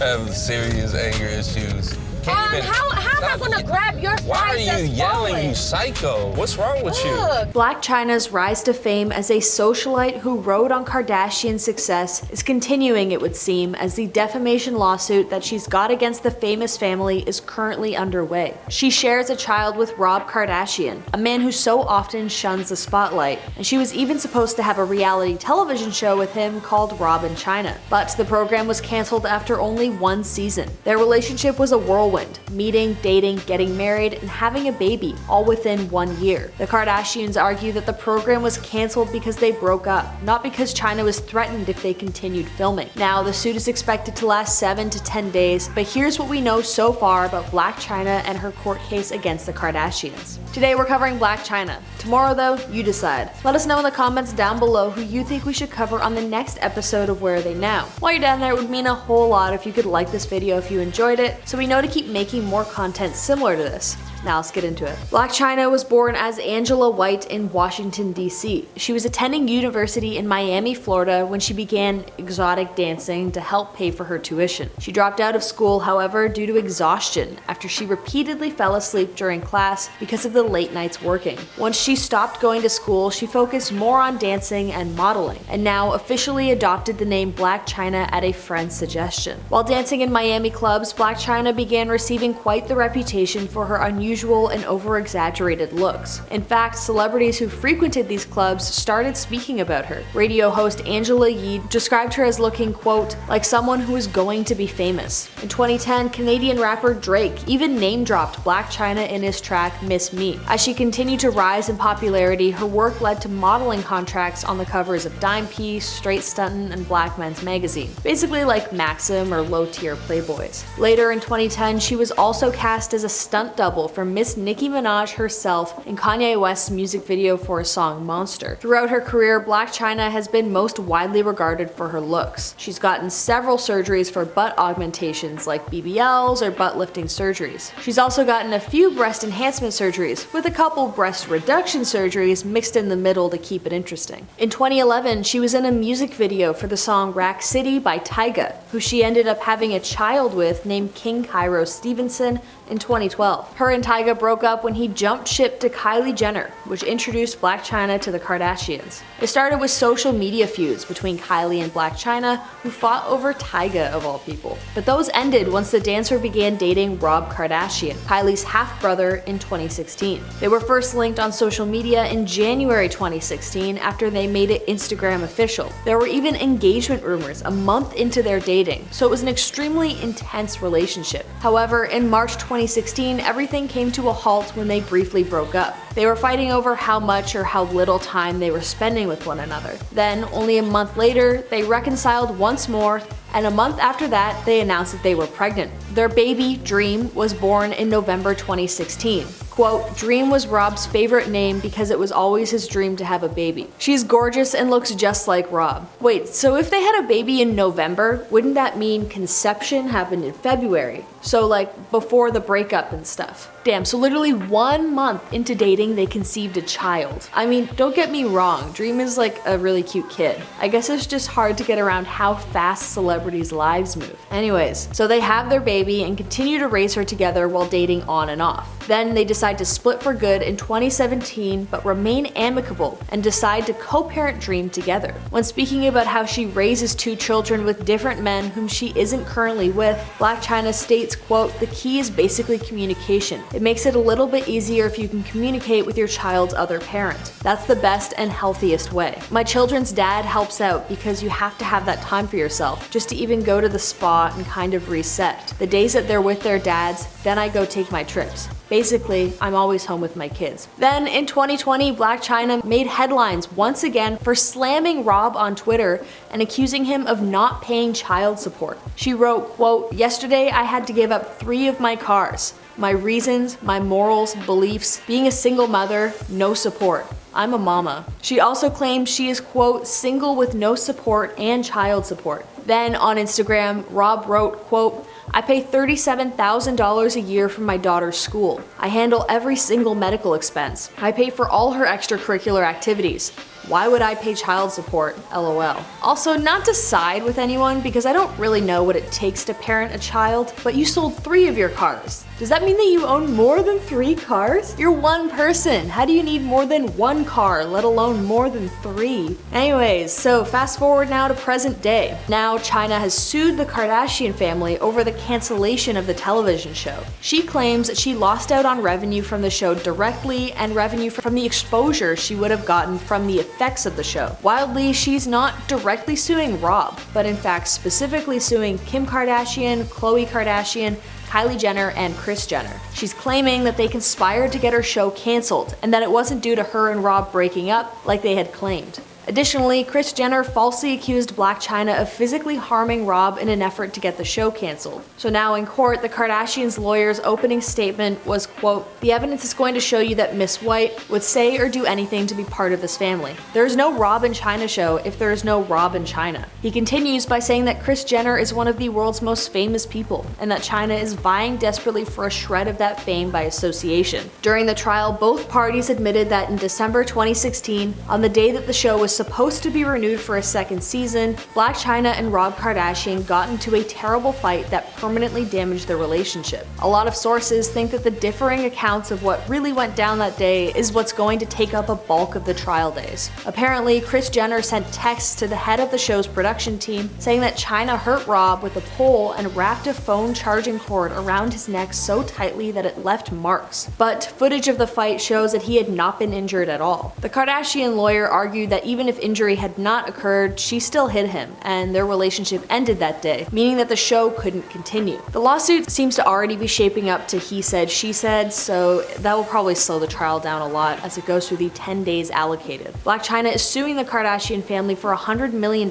have serious anger issues. How am I gonna grab your thighs? Why are you yelling, you psycho? What's wrong with you? Blac Chyna's rise to fame as a socialite who rode on Kardashian's success is continuing, it would seem, as the defamation lawsuit that she's got against the famous family is currently underway. She shares a child with Rob Kardashian, a man who so often shuns the spotlight, and she was even supposed to have a reality television show with him called Rob and Chyna. But the program was cancelled after only one season. Their relationship was a whirlwind, meeting, dating, getting married, and having a baby, all within 1 year. The Kardashians argue that the program was cancelled because they broke up, not because Chyna was threatened if they continued filming. Now, the suit is expected to last 7 to 10 days, but here's what we know so far about Blac Chyna and her court case against the Kardashians. Today we're covering Blac Chyna. Tomorrow though, you decide. Let us know in the comments down below who you think we should cover on the next episode of Where Are They Now. While you're down there, it would mean a whole lot if you could like this video if you enjoyed it, so we know to keep making more content similar to this. Now let's get into it. Blac Chyna was born as Angela White in Washington, D.C. She was attending university in Miami, Florida when she began exotic dancing to help pay for her tuition. She dropped out of school, however, due to exhaustion after she repeatedly fell asleep during class because of the late nights working. Once she stopped going to school, she focused more on dancing and modeling, and now officially adopted the name Blac Chyna at a friend's suggestion. While dancing in Miami clubs, Blac Chyna began receiving quite the reputation for her unusual and over-exaggerated looks. In fact, celebrities who frequented these clubs started speaking about her. Radio host Angela Yee described her as looking, quote, like someone who is going to be famous. In 2010, Canadian rapper Drake even name-dropped Blac Chyna in his track Miss Me. As she continued to rise in popularity, her work led to modeling contracts on the covers of Dime Piece, Straight Stuntin', and Black Men's Magazine, basically like Maxim or low-tier Playboys. Later in 2010, she was also cast as a stunt double for Miss Nicki Minaj herself in Kanye West's music video for his song Monster. Throughout her career, Blac Chyna has been most widely regarded for her looks. She's gotten several surgeries for butt augmentations like BBLs or butt lifting surgeries. She's also gotten a few breast enhancement surgeries, with a couple breast reduction surgeries mixed in the middle to keep it interesting. In 2011, she was in a music video for the song Rack City by Tyga, who she ended up having a child with named King Cairo Stevenson in 2012. Her and Tyga broke up when he jumped ship to Kylie Jenner, which introduced Blac Chyna to the Kardashians. It started with social media feuds between Kylie and Blac Chyna, who fought over Tyga of all people. But those ended once the dancer began dating Rob Kardashian, Kylie's half-brother, in 2016. They were first linked on social media in January 2016 after they made it Instagram official. There were even engagement rumors a month into their dating, so it was an extremely intense relationship. However, in March 2016, everything came to a halt when they briefly broke up. They were fighting over how much or how little time they were spending with one another. Then, only a month later, they reconciled once more, and a month after that, they announced that they were pregnant. Their baby, Dream, was born in November 2016. Quote, Dream was Rob's favorite name because it was always his dream to have a baby. She's gorgeous and looks just like Rob. Wait, so if they had a baby in November, wouldn't that mean conception happened in February? So like before the breakup and stuff. Damn, so literally 1 month into dating, they conceived a child. I mean, don't get me wrong, Dream is like a really cute kid. I guess it's just hard to get around how fast celebrities' lives move. Anyways, so they have their baby and continue to raise her together while dating on and off. Then they decide to split for good in 2017, but remain amicable and decide to co-parent Dream together. When speaking about how she raises 2 children with different men whom she isn't currently with, Blac Chyna states, quote, the key is basically communication. It makes it a little bit easier if you can communicate with your child's other parent. That's the best and healthiest way. My children's dad helps out because you have to have that time for yourself, just to even go to the spa and kind of reset. The days that they're with their dads, then I go take my trips. Basically, I'm always home with my kids. Then in 2020, Blac Chyna made headlines once again for slamming Rob on Twitter and accusing him of not paying child support. She wrote, quote, yesterday I had to give up 3 of my cars. My reasons, my morals, beliefs, being a single mother, no support. I'm a mama. She also claimed she is, quote, single with no support and child support. Then on Instagram, Rob wrote, quote, I pay $37,000 a year for my daughter's school. I handle every single medical expense. I pay for all her extracurricular activities. Why would I pay child support? LOL. Also, not to side with anyone because I don't really know what it takes to parent a child, but you sold 3 of your cars. Does that mean that you own more than 3 cars? You're one person. How do you need more than 1 car, let alone more than 3? Anyways, so fast forward now to present day. Now Chyna has sued the Kardashian family over the cancellation of the television show. She claims that she lost out on revenue from the show directly and revenue from the exposure she would have gotten from the effects of the show. Wildly, she's not directly suing Rob, but in fact specifically suing Kim Kardashian, Khloe Kardashian, Kylie Jenner, and Kris Jenner. She's claiming that they conspired to get her show canceled and that it wasn't due to her and Rob breaking up like they had claimed. Additionally, Kris Jenner falsely accused Blac Chyna of physically harming Rob in an effort to get the show canceled. So now in court, the Kardashians' lawyer's opening statement was, quote, "The evidence is going to show you that Miss White would say or do anything to be part of this family. There is no Rob and Chyna show if there is no Rob and Chyna." He continues by saying that Kris Jenner is one of the world's most famous people, and that Chyna is vying desperately for a shred of that fame by association. During the trial, both parties admitted that in December 2016, on the day that the show was supposed to be renewed for a second season, Blac Chyna and Rob Kardashian got into a terrible fight that permanently damaged their relationship. A lot of sources think that the differing accounts of what really went down that day is what's going to take up a bulk of the trial days. Apparently, Kris Jenner sent texts to the head of the show's production team saying that Chyna hurt Rob with a pole and wrapped a phone charging cord around his neck so tightly that it left marks. But footage of the fight shows that he had not been injured at all. The Kardashian lawyer argued that even if injury had not occurred, she still hit him, and their relationship ended that day, meaning that the show couldn't continue. The lawsuit seems to already be shaping up to he said, she said, so that will probably slow the trial down a lot as it goes through the 10 days allocated. Blac Chyna is suing the Kardashian family for $100 million,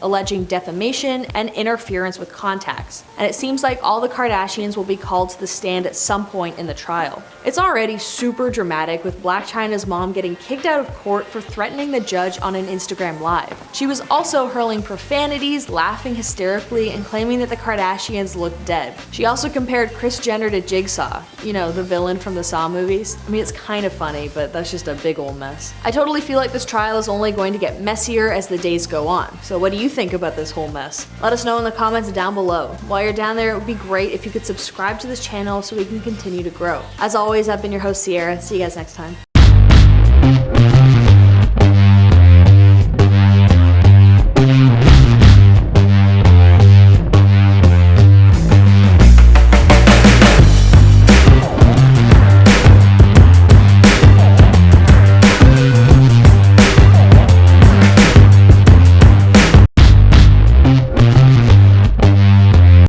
alleging defamation and interference with contacts, and it seems like all the Kardashians will be called to the stand at some point in the trial. It's already super dramatic, with Blac Chyna's mom getting kicked out of court for threatening the judge on an Instagram Live. She was also hurling profanities, laughing hysterically, and claiming that the Kardashians looked dead. She also compared Kris Jenner to Jigsaw, you know, the villain from the Saw movies. I mean, it's kind of funny, but that's just a big old mess. I totally feel like this trial is only going to get messier as the days go on. So what do you think about this whole mess? Let us know in the comments down below. While you're down there, it would be great if you could subscribe to this channel so we can continue to grow. As always, I've been your host, Sierra. See you guys next time.